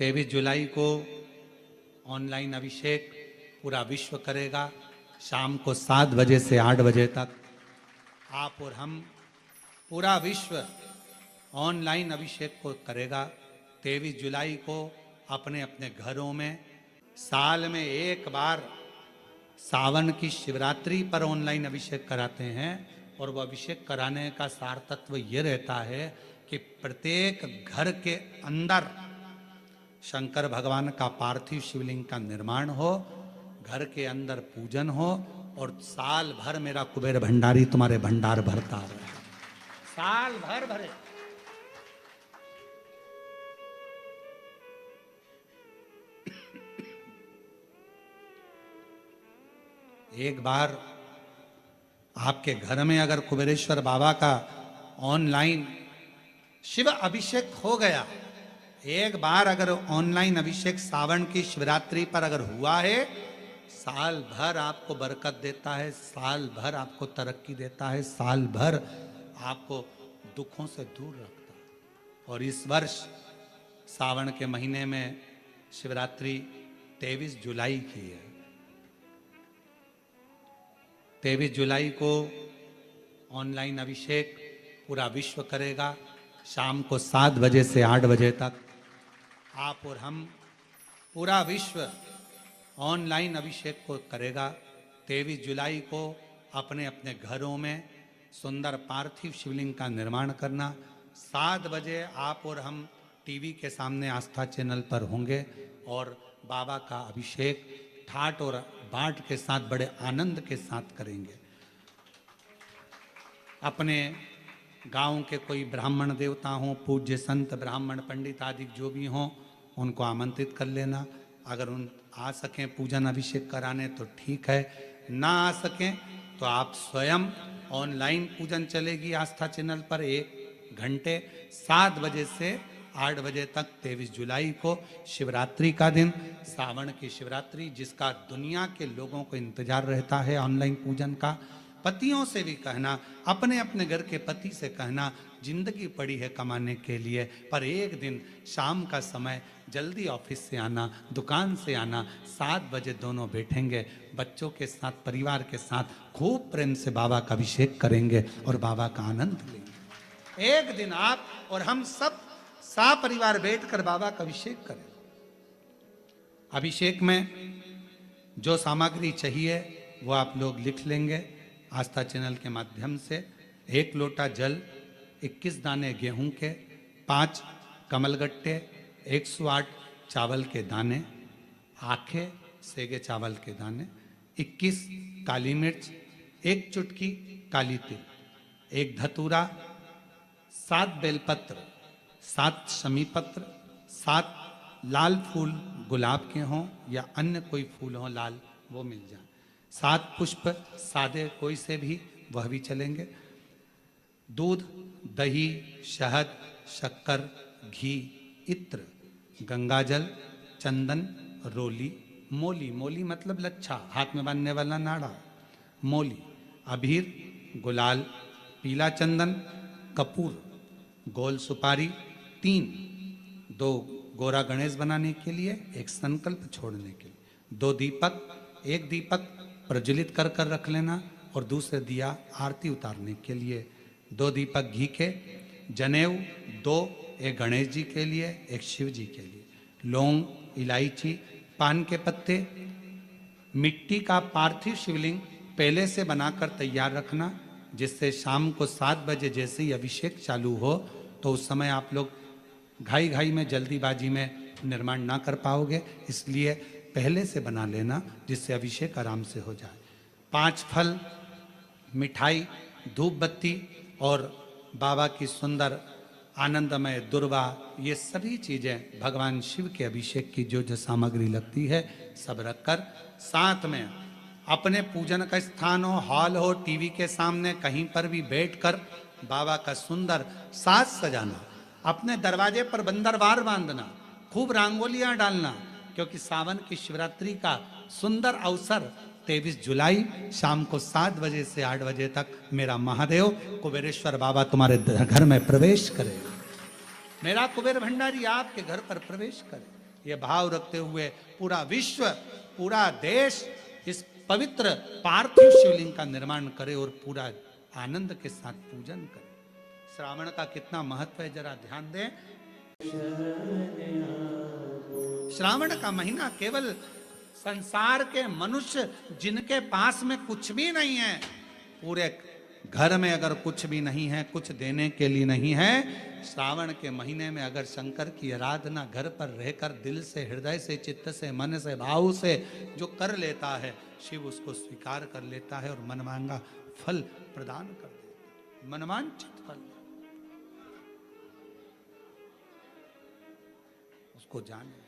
23 जुलाई को ऑनलाइन अभिषेक पूरा विश्व करेगा। शाम को 7 बजे से 8 बजे तक आप और हम पूरा विश्व ऑनलाइन अभिषेक को करेगा। 23 जुलाई को अपने अपने घरों में साल में एक बार सावन की शिवरात्रि पर ऑनलाइन अभिषेक कराते हैं। और वह अभिषेक कराने का सार तत्व ये रहता है कि प्रत्येक घर के अंदर शंकर भगवान का पार्थिव शिवलिंग का निर्माण हो, घर के अंदर पूजन हो और साल भर मेरा कुबेर भंडारी तुम्हारे भंडार भरता रहे, साल भर भरे। एक बार आपके घर में अगर कुबेरेश्वर बाबा का ऑनलाइन शिव अभिषेक हो गया, एक बार अगर ऑनलाइन अभिषेक सावन की शिवरात्रि पर अगर हुआ है, साल भर आपको बरकत देता है, साल भर आपको तरक्की देता है, साल भर आपको दुखों से दूर रखता है। और इस वर्ष सावन के महीने में शिवरात्रि 23 जुलाई की है। 23 जुलाई को ऑनलाइन अभिषेक पूरा विश्व करेगा। शाम को 7 बजे से 8 बजे तक आप और हम पूरा विश्व ऑनलाइन अभिषेक को करेगा। 23 जुलाई को अपने अपने घरों में सुंदर पार्थिव शिवलिंग का निर्माण करना। 7 बजे आप और हम टीवी के सामने आस्था चैनल पर होंगे और बाबा का अभिषेक ठाट और बाट के साथ बड़े आनंद के साथ करेंगे। अपने गांव के कोई ब्राह्मण देवता हों, पूज्य संत ब्राह्मण पंडित आदि जो भी हों, उनको आमंत्रित कर लेना। अगर उन आ सकें पूजन अभिषेक कराने तो ठीक है, ना आ सकें तो आप स्वयं ऑनलाइन पूजन चलेगी आस्था चैनल पर 1 घंटे 7 बजे से 8 बजे तक। 23 जुलाई को शिवरात्रि का दिन, सावन की शिवरात्रि, जिसका दुनिया के लोगों को इंतजार रहता है ऑनलाइन पूजन का। पतियों से भी कहना, अपने अपने घर के पति से कहना, जिंदगी पड़ी है कमाने के लिए, पर एक दिन शाम का समय जल्दी ऑफिस से आना, दुकान से आना, 7 बजे दोनों बैठेंगे, बच्चों के साथ, परिवार के साथ खूब प्रेम से बाबा का अभिषेक करेंगे और बाबा का आनंद लेंगे। एक दिन आप और हम सब परिवार बैठकर बाबा का अभिषेक करें। अभिषेक में जो सामग्री चाहिए वो आप लोग लिख लेंगे आस्था चैनल के माध्यम से। 1 लोटा जल, 21 दाने गेहूं के, 5 कमलगट्टे, 108 चावल के दाने, आखे सेगे चावल के दाने, 21 काली मिर्च, 1 चुटकी काली तिल, 1 धतूरा, 7 बेलपत्र, 7 शमी पत्र, 7 लाल फूल गुलाब के हों या अन्य कोई फूल हो लाल, वो मिल जाए, 7 पुष्प सादे कोई से भी, वह भी चलेंगे। दूध, दही, शहद, शक्कर, घी, इत्र, गंगाजल, चंदन, रोली, मोली, मोली मतलब लच्छा, हाथ में बांधने वाला नाड़ा, मोली, अबीर, गुलाल, पीला चंदन, कपूर, गोल सुपारी, 2 गोरा गणेश बनाने के लिए, 1 संकल्प छोड़ने के लिए, 2 दीपक, 1 दीपक प्रज्वलित कर कर रख लेना और दूसरे दिया आरती उतारने के लिए, 2 दीपक घी के, जनेऊ 2, 1 गणेश जी के लिए, 1 शिव जी के लिए, लौंग, इलायची, पान के पत्ते, मिट्टी का पार्थिव शिवलिंग पहले से बनाकर तैयार रखना, जिससे शाम को 7 बजे जैसे ही अभिषेक चालू हो तो उस समय आप लोग घाई घाई में, जल्दीबाजी में निर्माण ना कर पाओगे, इसलिए पहले से बना लेना जिससे अभिषेक आराम से हो जाए। 5 फल, मिठाई, धूप बत्ती और बाबा की सुंदर आनंदमय दुर्वा, ये सभी चीज़ें भगवान शिव के अभिषेक की जो जो सामग्री लगती है सब रखकर, साथ में अपने पूजन का स्थान हो, हॉल हो, टीवी के सामने कहीं पर भी बैठकर बाबा का सुंदर साज सजाना, अपने दरवाजे पर बंदरवार बांधना, खूब रंगोलियां डालना, क्योंकि सावन की शिवरात्रि का सुंदर अवसर 23 जुलाई शाम को 7 बजे से 8 बजे तक मेरा महादेव कुबेरेश्वर बाबा तुम्हारे घर में प्रवेश करे, मेरा कुबेर भंडारी आपके घर पर प्रवेश करे। ये भाव रखते हुए पूरा विश्व, पूरा देश इस पवित्र पार्थिव शिवलिंग का निर्माण करे और पूरा आनंद के साथ पूजन करे। श्रावण का कितना महत्व है जरा ध्यान दें। श्रावण का महीना केवल संसार के मनुष्य जिनके पास में कुछ भी नहीं है, पूरे घर में अगर कुछ भी नहीं है, कुछ देने के लिए नहीं है, श्रावण के महीने में अगर शंकर की आराधना घर पर रहकर दिल से, हृदय से, चित्त से, मन से, भाव से जो कर लेता है, शिव उसको स्वीकार कर लेता है और मनमांगा फल प्रदान कर देता है, मनवांछित फल उसको जाने।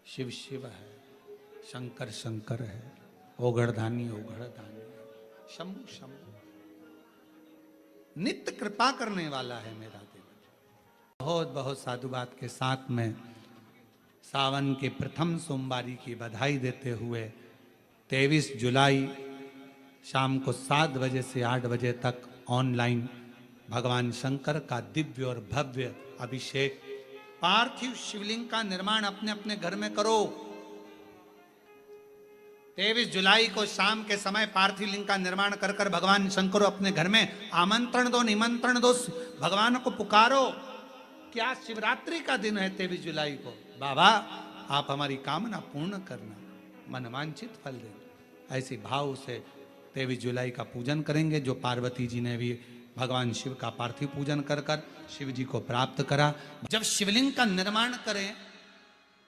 शिव शिव है, शंकर शंकर है, ओगढ़धानी ओगढ़धानी, शंभु शंभु, नित्य कृपा करने वाला है मेरा देव। बहुत बहुत साधुवाद के साथ में सावन के प्रथम सोमवारी की बधाई देते हुए 23 जुलाई शाम को 7 बजे से 8 बजे तक ऑनलाइन भगवान शंकर का दिव्य और भव्य अभिषेक, पार्थिव शिवलिंग का निर्माण अपने अपने घर में करो। 23 जुलाई को शाम के समय पार्थिव लिंग का निर्माण कर कर भगवान शंकर अपने घर में आमंत्रण दो, निमंत्रण दो, भगवान को पुकारो। क्या शिवरात्रि का दिन है 23 जुलाई को, बाबा आप हमारी कामना पूर्ण करना, मनवांछित फल देना। ऐसे भाव से 23 जुलाई का पूजन करेंगे, जो पार्वती जी ने भी भगवान शिव का पार्थिव पूजन कर कर शिव जी को प्राप्त करा। जब शिवलिंग का निर्माण करें,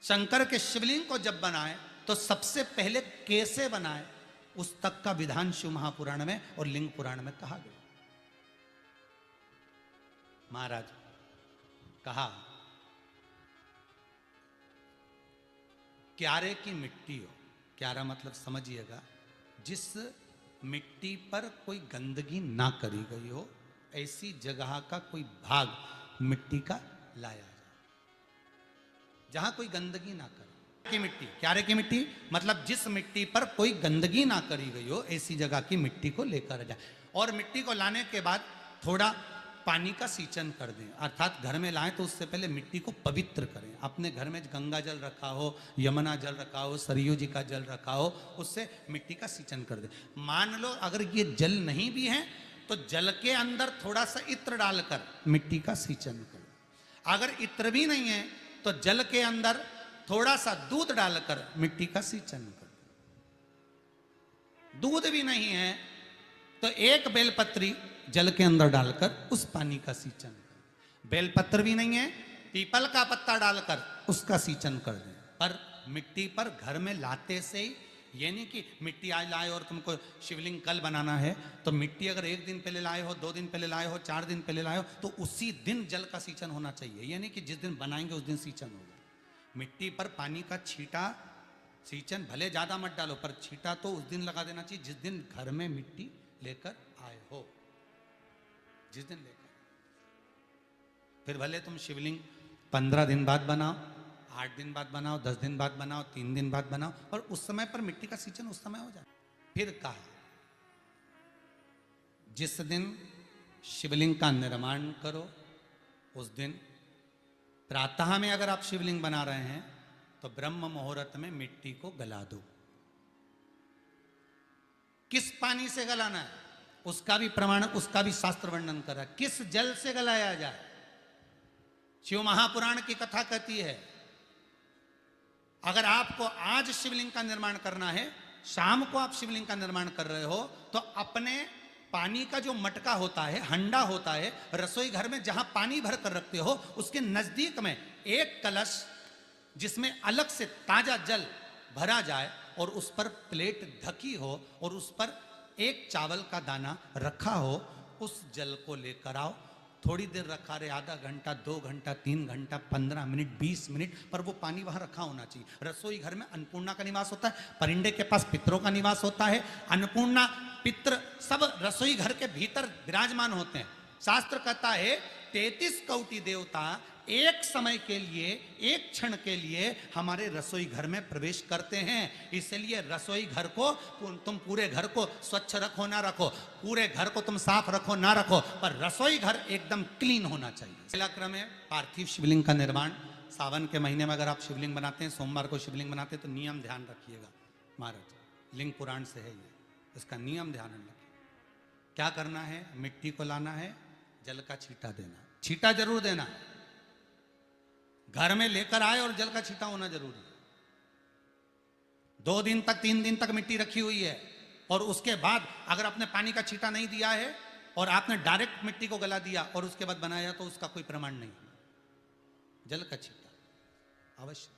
शंकर के शिवलिंग को जब बनाए तो सबसे पहले कैसे बनाए, उस तक का विधान शिव महापुराण में और लिंग पुराण में कहा गया। महाराज कहा, क्यारे की मिट्टी हो, क्यारा मतलब समझिएगा जिस मिट्टी पर कोई गंदगी ना करी गई हो, ऐसी जगह का कोई भाग मिट्टी का लाया जाए जहां कोई गंदगी ना करे। की मिट्टी, क्यारे की मिट्टी मतलब जिस मिट्टी पर कोई गंदगी ना करी गई हो, ऐसी जगह की मिट्टी को लेकर जाए। और मिट्टी को लाने के बाद थोड़ा पानी का सींचन कर दें, अर्थात घर में लाएं तो उससे पहले मिट्टी को पवित्र करें। अपने घर में गंगा जल रखा हो, यमुना जल रखा हो, सरयू जी का जल रखा हो, उससे मिट्टी का सींचन कर दें। मान लो अगर ये जल नहीं भी है तो जल के अंदर थोड़ा सा इत्र डालकर मिट्टी का सींचन करें। अगर इत्र भी नहीं है तो जल के अंदर थोड़ा सा दूध डालकर मिट्टी का सींचन कर। दूध भी नहीं है तो एक बेलपत्री जल के अंदर डालकर उस पानी का सींचन कर। बेलपत्र भी नहीं है, पीपल का पत्ता डालकर उसका सींचन कर दें। पर मिट्टी पर घर में लाते से ही, ये नहीं कि मिट्टी आज लाए और तुमको शिवलिंग कल बनाना है, तो मिट्टी अगर 1 दिन पहले लाए हो, 2 दिन पहले लाए हो, 4 दिन पहले लाए हो, तो उसी दिन जल का सींचन होना चाहिए। ये नहीं कि जिस दिन बनाएंगे उस दिन सींचन होगा। मिट्टी पर पानी का छींटा, सींचन भले ज्यादा मत डालो, पर छींटा तो उस दिन लगा देना चाहिए जिस दिन घर में मिट्टी लेकर आए हो, जिस दिन लेकर। फिर भले तुम शिवलिंग 15 दिन बाद बनाओ, 8 दिन बाद बनाओ, 10 दिन बाद बनाओ, 3 दिन बाद बनाओ, पर उस समय पर मिट्टी का सींचन उस समय हो जाए। फिर कहा, जिस दिन शिवलिंग का निर्माण करो उस दिन प्रातः में अगर आप शिवलिंग बना रहे हैं तो ब्रह्म मुहूर्त में मिट्टी को गला दो। किस पानी से गलाना है उसका भी प्रमाण, उसका भी शास्त्र वर्णन करा। किस जल से गलाया जाए, शिव महापुराण की कथा कहती है। अगर आपको आज शिवलिंग का निर्माण करना है, शाम को आप शिवलिंग का निर्माण कर रहे हो, तो अपने पानी का जो मटका होता है, हंडा होता है, रसोई घर में जहां पानी भर कर रखते हो, उसके नजदीक में एक कलश जिसमें अलग से ताजा जल भरा जाए और उस पर प्लेट ढकी हो और उस पर एक चावल का दाना रखा हो, उस जल को लेकर आओ। थोड़ी देर रखा रहे, आधा घंटा, 2 घंटा, 3 घंटा, 15 मिनट, 20 मिनट, पर वो पानी वहां रखा होना चाहिए। रसोई घर में अन्नपूर्णा का निवास होता है, परिंदे के पास पितरों का निवास होता है। अन्नपूर्णा, पित्र सब रसोई घर के भीतर विराजमान होते हैं। शास्त्र कहता है 33 कोटि देवता एक समय के लिए, एक क्षण के लिए हमारे रसोई घर में प्रवेश करते हैं। इसलिए रसोई घर को तुम पूरे घर को स्वच्छ रखो ना रखो, पूरे घर को तुम साफ रखो ना रखो, पर रसोई घर एकदम क्लीन होना चाहिए। पहला क्रम है पार्थिव शिवलिंग का निर्माण। सावन के महीने में अगर आप शिवलिंग बनाते हैं, सोमवार को शिवलिंग बनाते हैं, तो नियम ध्यान रखिएगा महाराज, लिंग पुराण से है ये, इसका नियम ध्यान रखिए। क्या करना है, मिट्टी को लाना है, जल का छींटा देना, छींटा जरूर देना, घर में लेकर आए और जल का छींटा होना जरूरी है। 2 दिन तक 3 दिन तक मिट्टी रखी हुई है और उसके बाद अगर आपने पानी का छींटा नहीं दिया है और आपने डायरेक्ट मिट्टी को गला दिया और उसके बाद बनाया, तो उसका कोई प्रमाण नहीं है। जल का छींटा अवश्य,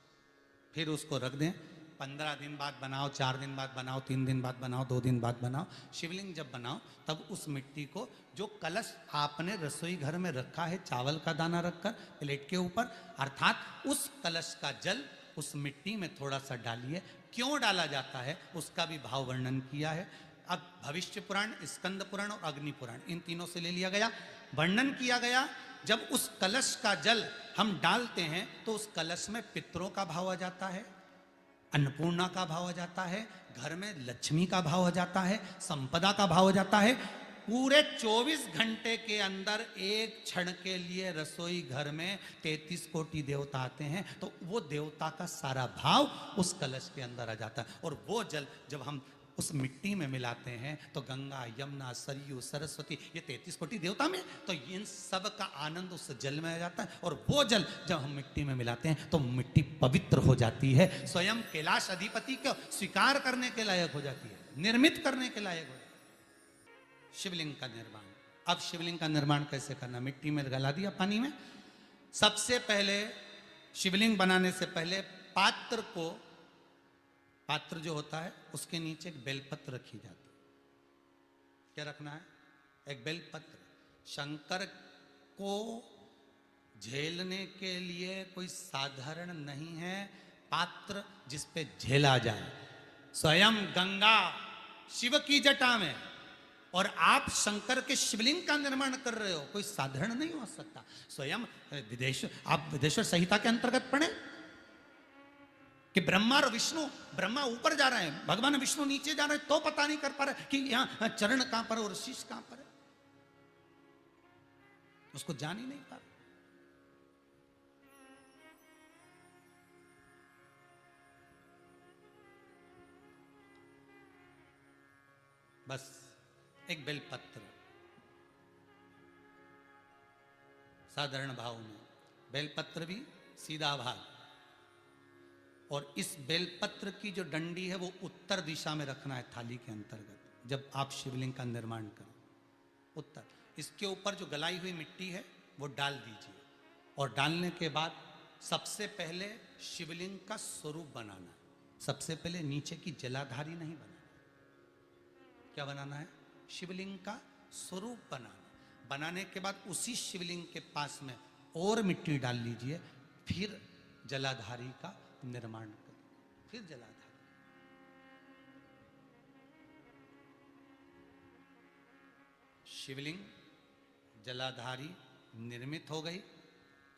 फिर उसको रख दें। 15 दिन बाद बनाओ, 4 दिन बाद बनाओ, 3 दिन बाद बनाओ, 2 दिन बाद बनाओ। शिवलिंग जब बनाओ तब उस मिट्टी को, जो कलश आपने रसोई घर में रखा है चावल का दाना रखकर प्लेट के ऊपर, अर्थात उस कलश का जल उस मिट्टी में थोड़ा सा डालिए। क्यों डाला जाता है उसका भी भाव वर्णन किया है। अब भविष्य पुराण, स्कंद पुराण और अग्नि पुराण, इन तीनों से ले लिया गया, वर्णन किया गया। जब उस कलश का जल हम डालते हैं तो उस कलश में पितरों का भाव आ जाता है, अन्नपूर्णा का भाव आ जाता है, घर में लक्ष्मी का भाव आ जाता है, संपदा का भाव आ जाता है। पूरे 24 घंटे के अंदर एक क्षण के लिए रसोई घर में 33 कोटि देवता आते हैं, तो वो देवता का सारा भाव उस कलश के अंदर आ जाता है। और वो जल जब हम उस मिट्टी में मिलाते हैं तो गंगा, यमुना, सरयू, सरस्वती, ये 33 कोटि देवता में, तो इन सब का आनंद उस जल में आ जाता है। और वो जल जब हम मिट्टी में मिलाते हैं तो मिट्टी पवित्र हो जाती है, स्वयं कैलाश अधिपति को स्वीकार करने के लायक हो जाती है, निर्मित करने के लायक हो जाती है। शिवलिंग का निर्माण। अब शिवलिंग का निर्माण कैसे करना, मिट्टी में गला दिया पानी में। सबसे पहले शिवलिंग बनाने से पहले पात्र जो होता है उसके नीचे एक बेलपत्र रखी जाती है। क्या रखना है, एक बेलपत्र। शंकर को झेलने के लिए कोई साधारण नहीं है पात्र जिस पे झेला जाए। स्वयं गंगा शिव की जटा में, और आप शंकर के शिवलिंग का निर्माण कर रहे हो, कोई साधारण नहीं हो सकता। स्वयं आप विदेश्वर संहिता के अंतर्गत पढ़े कि ब्रह्मा और विष्णु, ब्रह्मा ऊपर जा रहे हैं, भगवान विष्णु नीचे जा रहे हैं, तो पता नहीं कर पा रहे कि यहां चरण कहां पर और शीश कहां पर है, उसको जान ही नहीं पा रहे। बस एक बेलपत्र, साधारण भाव में बेलपत्र भी सीधा भाग, और इस बेलपत्र की जो डंडी है वो उत्तर दिशा में रखना है थाली के अंतर्गत। जब आप शिवलिंग का निर्माण करें उत्तर, इसके ऊपर जो गलाई हुई मिट्टी है वो डाल दीजिए, और डालने के बाद सबसे पहले शिवलिंग का स्वरूप बनाना है। सबसे पहले नीचे की जलाधारी नहीं बनाना, क्या बनाना है, शिवलिंग का स्वरूप बनाना। बनाने के बाद उसी शिवलिंग के पास में और मिट्टी डाल लीजिए, फिर जलाधारी का निर्माण करें, फिर जलाधारी। शिवलिंग जलाधारी निर्मित हो गई।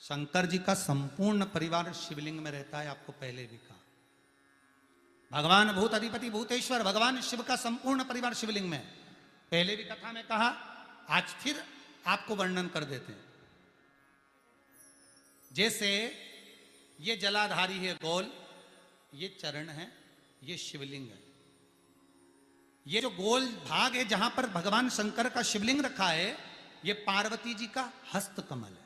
शंकर जी का संपूर्ण परिवार शिवलिंग में रहता है, आपको पहले भी कहा। भगवान भूत अधिपति भूतेश्वर भगवान शिव का संपूर्ण परिवार शिवलिंग में, पहले भी कथा में कहा, आज फिर आपको वर्णन कर देते हैं। जैसे ये जलाधारी है गोल, ये चरण है, ये शिवलिंग है। ये जो गोल भाग है जहां पर भगवान शंकर का शिवलिंग रखा है, ये पार्वती जी का हस्त कमल है।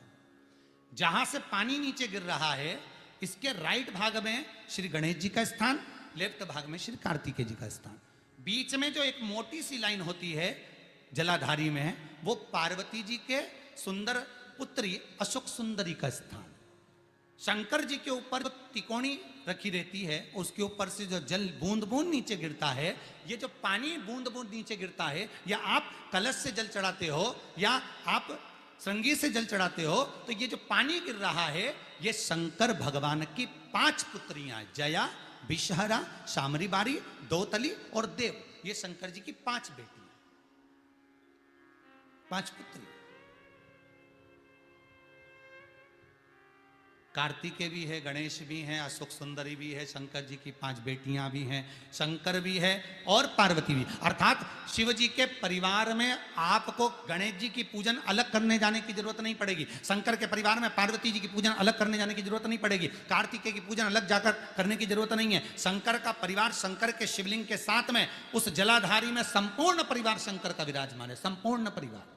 जहां से पानी नीचे गिर रहा है, इसके राइट भाग में श्री गणेश जी का स्थान, लेफ्ट भाग में श्री कार्तिकेय जी का स्थान। बीच में जो एक मोटी सी लाइन होती है जलाधारी में है, वो पार्वती जी के सुंदर पुत्री अशोक सुंदरी का स्थान। शंकर जी के ऊपर जो तिकोनी रखी रहती है, उसके ऊपर से जो जल बूंद बूंद नीचे गिरता है, ये जो पानी बूंद बूंद नीचे गिरता है, या आप कलश से जल चढ़ाते हो या आप श्रृंगी से जल चढ़ाते हो, तो ये जो पानी गिर रहा है, ये शंकर भगवान की 5 पुत्रियां, जया, विषहरा, शामरी बारी, दोतली और देव, ये शंकर जी की 5 बेटियां, 5 पुत्री। कार्तिकेय भी है, गणेश भी हैं, अशोक सुंदरी भी है, शंकर जी की 5 बेटियां भी हैं, शंकर भी है और पार्वती भी। अर्थात शिव जी के परिवार में आपको गणेश जी की पूजन अलग करने जाने की जरूरत नहीं पड़ेगी, शंकर के परिवार में पार्वती जी की पूजन अलग करने जाने की जरूरत नहीं पड़ेगी, कार्तिकेय की पूजन अलग जाकर करने की जरूरत नहीं है। शंकर का परिवार शंकर के शिवलिंग के साथ में उस जलाधारी में संपूर्ण परिवार शंकर का विराजमान है, संपूर्ण परिवार।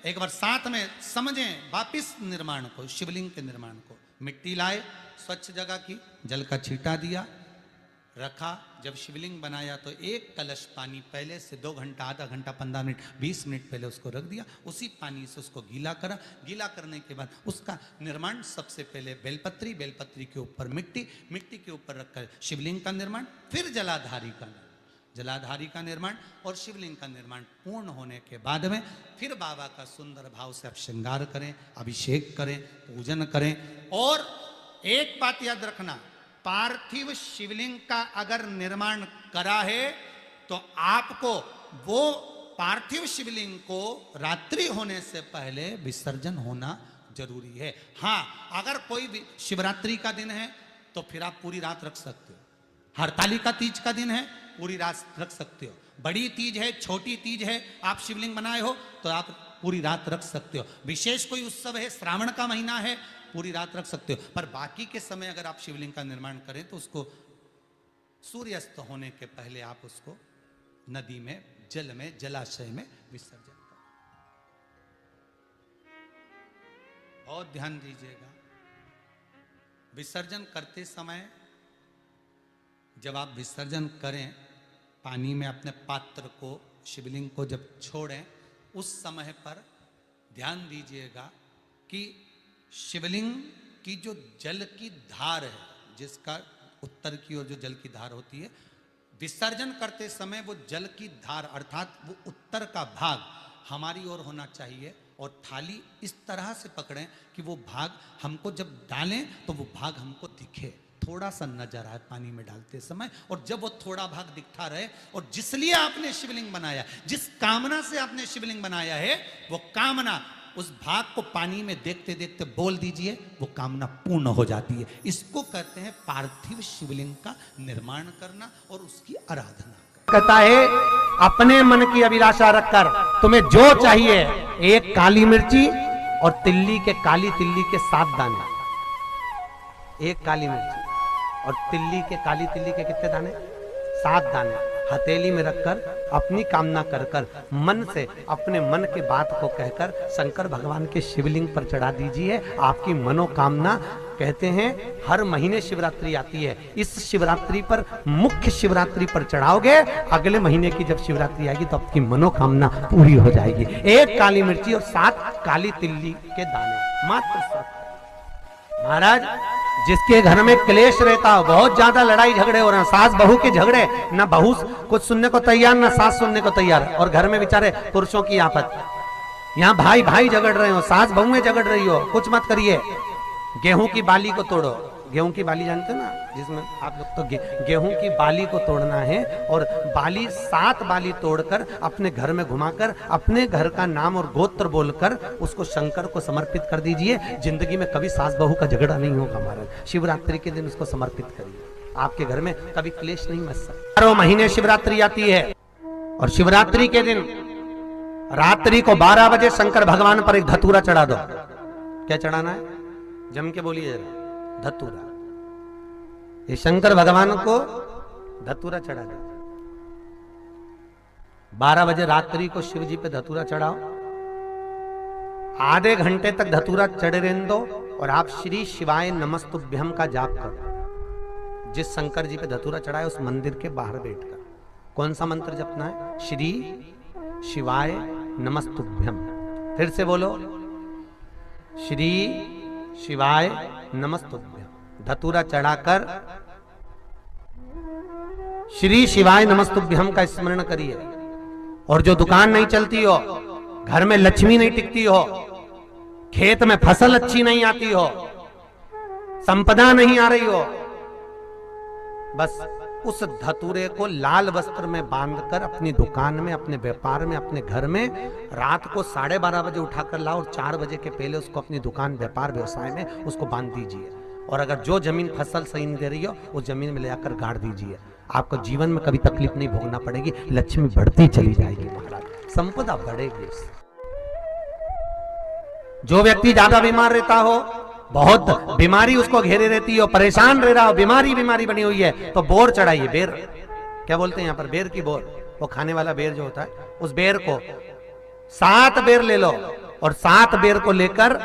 एक बार साथ में समझें वापिस निर्माण को, शिवलिंग के निर्माण को। मिट्टी लाए, स्वच्छ जगह की, जल का छींटा दिया, रखा। जब शिवलिंग बनाया तो एक कलश पानी पहले से 2 घंटा, आधा घंटा, 15 मिनट, 20 मिनट पहले उसको रख दिया। उसी पानी से उसको गीला करा। गीला करने के बाद उसका निर्माण सबसे पहले बेलपत्री, बेलपत्री के ऊपर मिट्टी, मिट्टी के ऊपर रखकर शिवलिंग का निर्माण, फिर जलाधारी का निर्माण, जलाधारी का निर्माण और शिवलिंग का निर्माण पूर्ण होने के बाद में फिर बाबा का सुंदर भाव से आप श्रृंगार करें, अभिषेक करें, पूजन करें। और एक बात याद रखना, पार्थिव शिवलिंग का अगर निर्माण करा है तो आपको वो पार्थिव शिवलिंग को रात्रि होने से पहले विसर्जन होना जरूरी है। हाँ, अगर कोई शिवरात्रि का दिन है तो फिर आप पूरी रात रख सकते हो। हरतालिका तीज का दिन है, पूरी रात रख सकते हो। बड़ी तीज है, छोटी तीज है, आप शिवलिंग बनाए हो तो आप पूरी रात रख सकते हो। विशेष कोई उत्सव है, श्रावण का महीना है, पूरी रात रख सकते हो। पर बाकी के समय अगर आप शिवलिंग का निर्माण करें तो उसको सूर्यास्त होने के पहले आप उसको नदी में, जल में, जलाशय में विसर्जन करें। बहुत ध्यान दीजिएगा, विसर्जन करते समय जब आप विसर्जन करें, पानी में अपने पात्र को, शिवलिंग को जब छोड़ें, उस समय पर ध्यान दीजिएगा कि शिवलिंग की जो जल की धार है, जिसका उत्तर की ओर जो जल की धार होती है, विसर्जन करते समय वो जल की धार अर्थात वो उत्तर का भाग हमारी ओर होना चाहिए और थाली इस तरह से पकड़ें कि वो भाग हमको जब डालें तो वो भाग हमको दिखे, थोड़ा सा नजर आए पानी में डालते समय। और जब वो थोड़ा भाग दिखता रहे और जिस लिए आपने शिवलिंग बनाया, जिस कामना से आपने शिवलिंग बनाया है, वो कामना उस भाग को पानी में देखते देखते बोल दीजिए, वो कामना पूर्ण हो जाती है। इसको कहते हैं पार्थिव शिवलिंग का निर्माण करना और उसकी आराधना। कहता है अपने मन की अभिलाषा रखकर तुम्हें जो चाहिए, एक काली मिर्ची और तिल्ली के, काली तिल्ली के 7 दाने, एक काली मिर्ची और तिल्ली के, काली तिल्ली के कितने दाने? 7 दाने हथेली में रखकर अपनी कामना कर कर मन से अपने मन की बात को कहकर शंकर भगवान के शिवलिंग पर चढ़ा दीजिए। आपकी मनोकामना, कहते हैं हर महीने शिवरात्रि आती है, इस शिवरात्रि पर, मुख्य शिवरात्रि पर चढ़ाओगे, अगले महीने की जब शिवरात्रि आएगी तो आपकी मनोकामना पूरी हो जाएगी। एक काली मिर्ची और 7 काली तिल्ली के दाने, मात्र 7। महाराज, जिसके घर में क्लेश रहता हो, बहुत ज्यादा लड़ाई झगड़े हो रहे हैं, सास बहू के झगड़े, ना बहू कुछ सुनने को तैयार ना सास सुनने को तैयार, और घर में बेचारे पुरुषों की आफत, यहाँ भाई भाई झगड़ रहे हो, सास बहू में झगड़ रही हो, कुछ मत करिए। गेहूं की बाली को तोड़ो, गेहूं की बाली जानते हो ना, जिसमें आप लोग तो गेहूं की बाली को तोड़ना है और बाली 7 बाली तोड़कर अपने घर में घुमाकर अपने घर का नाम और गोत्र बोलकर उसको शंकर को समर्पित कर दीजिए। जिंदगी में कभी सास बहू का झगड़ा नहीं होगा। महाराज, शिवरात्रि के दिन उसको समर्पित करिए, आपके घर में कभी क्लेश नहीं मच सकता। 12 महीने शिवरात्रि आती है और शिवरात्रि के दिन रात्रि को 12 बजे शंकर भगवान पर एक धतूरा चढ़ा दो। क्या चढ़ाना है? जम के बोलिए जरा, धतूरा। ये शंकर भगवान को धतूरा चढ़ा दो। 12 बजे रात्रि को शिव जी पे धतूरा चढ़ाओ, आधे घंटे तक धतूरा चढ़े रहने दो और आप श्री शिवाय नमस्तुभ्यम का जाप करो। जिस शंकर जी पे धतूरा चढ़ाए उस मंदिर के बाहर बैठकर कौन सा मंत्र जपना है? श्री शिवाय नमस्तुभ्यम। फिर से बोलो, श्री शिवाय नमस्तुभ्यम। धतूरा चढ़ाकर श्री शिवाय नमस्तुभ्यम का स्मरण करिए। और जो दुकान नहीं चलती हो, घर में लक्ष्मी नहीं टिकती हो, खेत में फसल अच्छी नहीं आती हो, संपदा नहीं आ रही हो, बस उस धतूरे को लाल वस्त्र में बांधकर अपनी दुकान में, अपने व्यापार में, अपने घर में रात को 12:30 बजे उठाकर लाओ और 4 बजे के पहले उसको अपनी दुकान, व्यापार, व्यवसाय में उसको बांध दीजिए। और अगर जो जमीन फसल सही नहीं दे रही हो उस जमीन में ले जाकर गाड़ दीजिए। आपको जीवन में कभी तकलीफ नहीं भोगना पड़ेगी, लक्ष्मी बढ़ती चली जाएगी महाराज, संपदा बढ़ेगी। जो व्यक्ति ज्यादा बीमार रहता हो, बहुत बीमारी उसको घेरे रहती है, परेशान रह रहा हो, बीमारी बनी हुई है, तो बोर चढ़ाइए। बेर क्या बोलते हैं यहाँ पर, बेर की बोर, वो खाने वाला बेर जो होता है, उस बेर को 7 बेर ले लो और 7 बेर को लेकर